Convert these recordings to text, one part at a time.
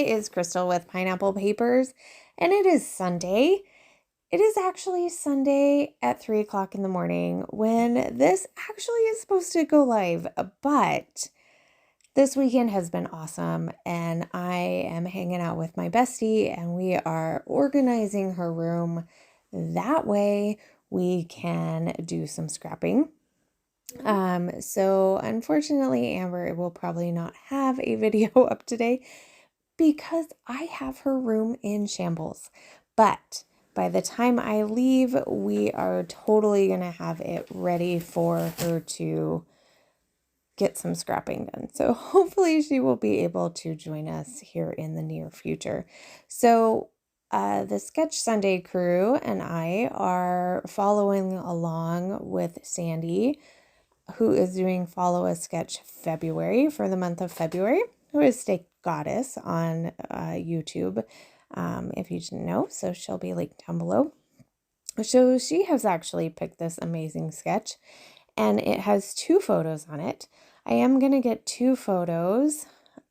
it is Crystal with Pineapple Papers, and it is Sunday. It is actually Sunday at 3 o'clock in the morning when this actually is supposed to go live, but this weekend has been awesome, and I am hanging out with my bestie, and we are organizing her room. That way we can do some scrapping. So unfortunately, Amber will probably not have a video up today because I have her room in shambles. But by the time I leave, we are totally going to have it ready for her to get some scrapping done. So hopefully she will be able to join us here in the near future. So the Sketch Sunday crew and I are following along with Sandy, who is doing Follow a Sketch February for the month of February, who is Steak Goddess on YouTube, if you didn't know. So she'll be linked down below. So she has actually picked this amazing sketch, and it has 2 photos on it. I am going to get 2 photos.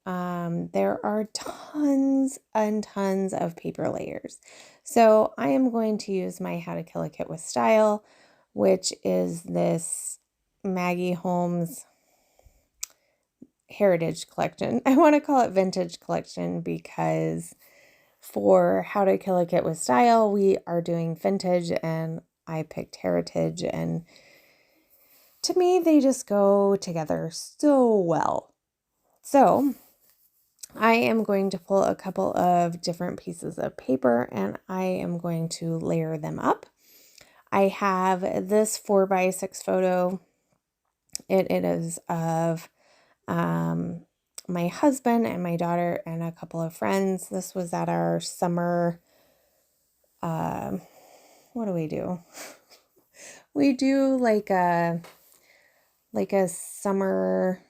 There are tons and tons of paper layers. So I am going to use my How to Kill a Kit with Style, which is this Maggie Holmes heritage collection. I want to call it vintage collection because for How to Kill a Kit with Style, we are doing vintage and I picked heritage, and to me, they just go together so well. So I am going to pull a couple of different pieces of paper and I am going to layer them up. I have this 4x6 photo. It is of my husband and my daughter and a couple of friends. This was at our summer, what do we do? We do like a summer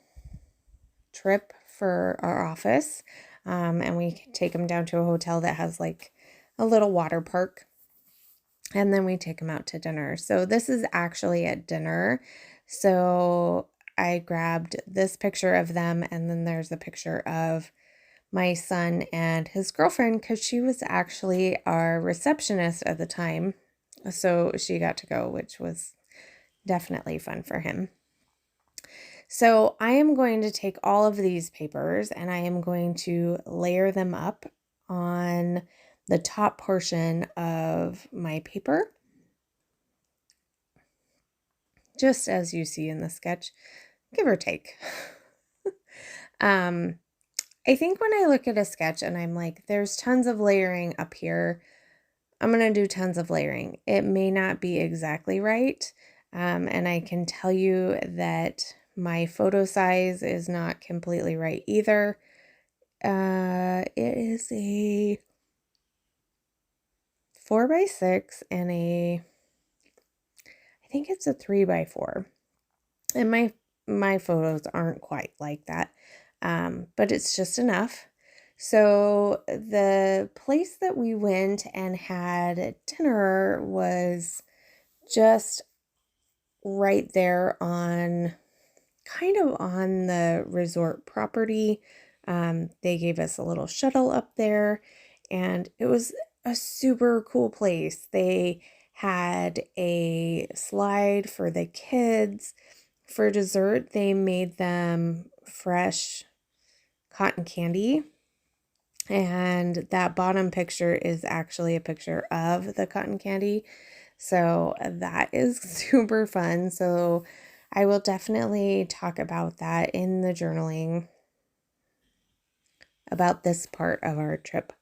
trip for our office, and we take them down to a hotel that has like a little water park, and then we take them out to dinner. So this is actually at dinner. So I grabbed this picture of them, and then there's a picture of my son and his girlfriend because she was actually our receptionist at the time. So she got to go, which was definitely fun for him. So I am going to take all of these papers and I am going to layer them up on the top portion of my paper, just as you see in the sketch, give or take. I think when I look at a sketch and I'm like, there's tons of layering up here, I'm going to do tons of layering. It may not be exactly right. And I can tell you that my photo size is not completely right either. It is a 4x6 and I think it's a 3x4. And my photos aren't quite like that. But it's just enough. So the place that we went and had dinner was just right there on, kind of on the resort property. They gave us a little shuttle up there, and it was a super cool place. They had a slide for the kids. For dessert, they made them fresh cotton candy. And that bottom picture is actually a picture of the cotton candy. So that is super fun. So I will definitely talk about that in the journaling about this part of our trip.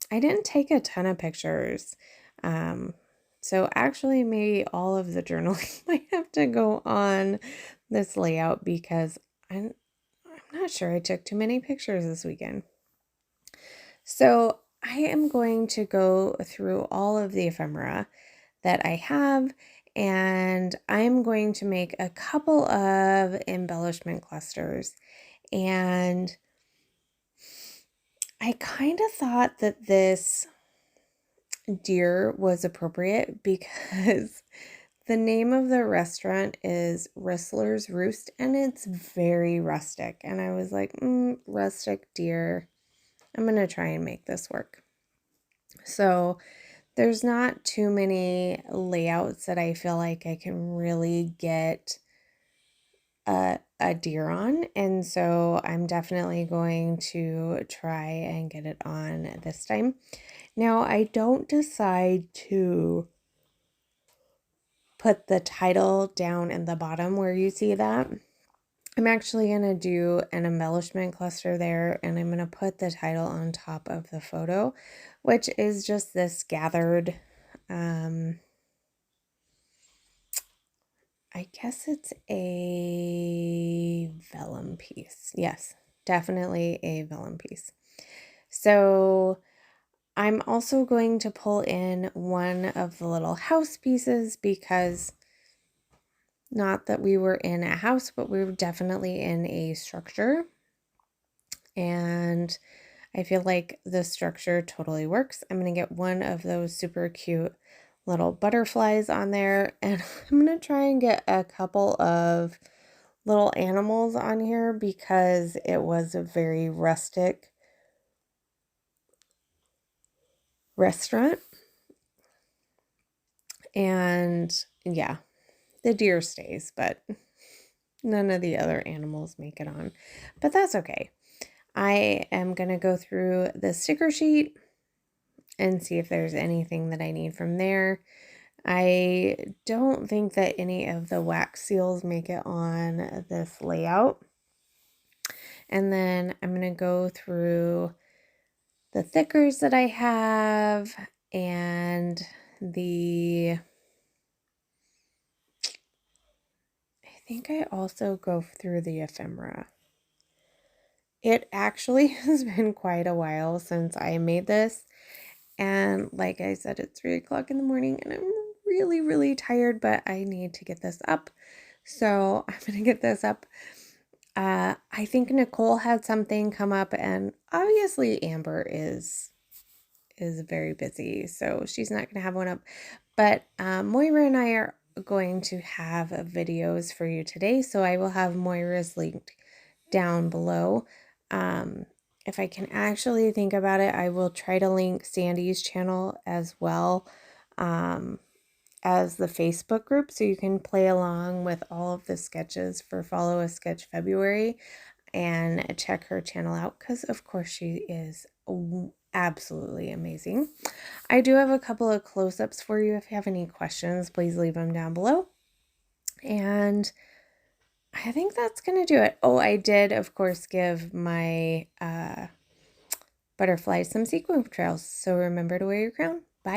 I didn't take a ton of pictures. So actually maybe all of the journaling might have to go on this layout because I'm not sure I took too many pictures this weekend. So I am going to go through all of the ephemera that I have, and I'm going to make a couple of embellishment clusters. And I kind of thought that this deer was appropriate because the name of the restaurant is Rustler's Roost, and it's very rustic. And I was like, rustic deer. I'm going to try and make this work. So there's not too many layouts that I feel like I can really get a deer on, and so I'm definitely going to try and get it on this time. Now, I don't decide to put the title down in the bottom where you see that. I'm actually going to do an embellishment cluster there, and I'm going to put the title on top of the photo, which is just this gathered, I guess it's a vellum piece. Yes, definitely a vellum piece. So I'm also going to pull in one of the little house pieces because not that we were in a house, but we were definitely in a structure. And I feel like the structure totally works. I'm going to get one of those super cute little butterflies on there, and I'm going to try and get a couple of little animals on here because it was a very rustic restaurant. And yeah, the deer stays, but none of the other animals make it on. But that's okay. I am going to go through the sticker sheet and see if there's anything that I need from there. I don't think that any of the wax seals make it on this layout. And then I'm going to go through the thickers that I have and I think I also go through the ephemera. It actually has been quite a while since I made this. And like I said, it's 3 o'clock in the morning and I'm really, really tired, but I need to get this up. So I'm going to get this up. I think Nicole had something come up, and obviously Amber is very busy, so she's not going to have one up. But Moira and I are going to have videos for you today, so I will have Moira's linked down below. If I can actually think about it, I will try to link Sandy's channel as well as the Facebook group, so you can play along with all of the sketches for Follow a Sketch February and check her channel out because of course she is absolutely amazing. I do have a couple of close-ups for you. If you have any questions, please leave them down below. And I think that's gonna do it. Oh, I did of course give my butterflies some sequin trails, so remember to wear your crown.